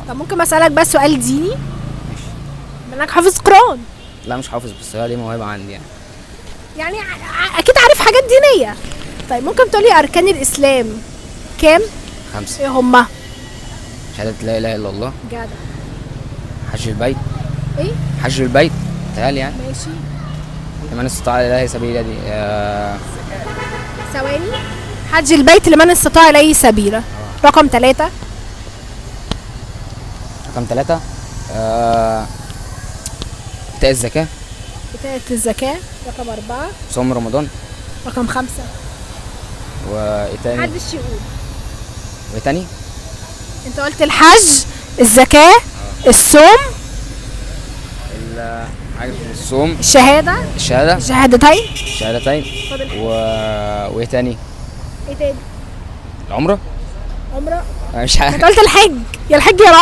طب ممكن اسالك بس سؤال ديني؟ ماشي. منك حافظ قران؟ لا مش حافظ، بس هي دي موهبه عندي يعني. يعني اكيد عارف حاجات دينيه. طيب ممكن تقولي اركان الاسلام كام؟ 5. ايه هما؟ شهاده لا اله الا الله. جدع. حج البيت. ايه؟ حج البيت تهيألي يعني. ماشي. لمن استطاع اليه سبيلا دي ثواني. حج البيت لمن استطاع اليه سبيلا. رقم 3. رقم 3 إيتاء الزكاة. إيتاء الزكاة. رقم 4. صوم رمضان. رقم 5. وإيه تاني؟ محدش يقول. وإيه تاني؟ انت قلت الحج، الزكاة، الصوم، الصوم، الشهادة، الشهادتين. فاضل وإيه تاني؟ ايه تاني؟ العمرة. عمرة. أنا مش عارف. انت قلت الحج، يا الحج يا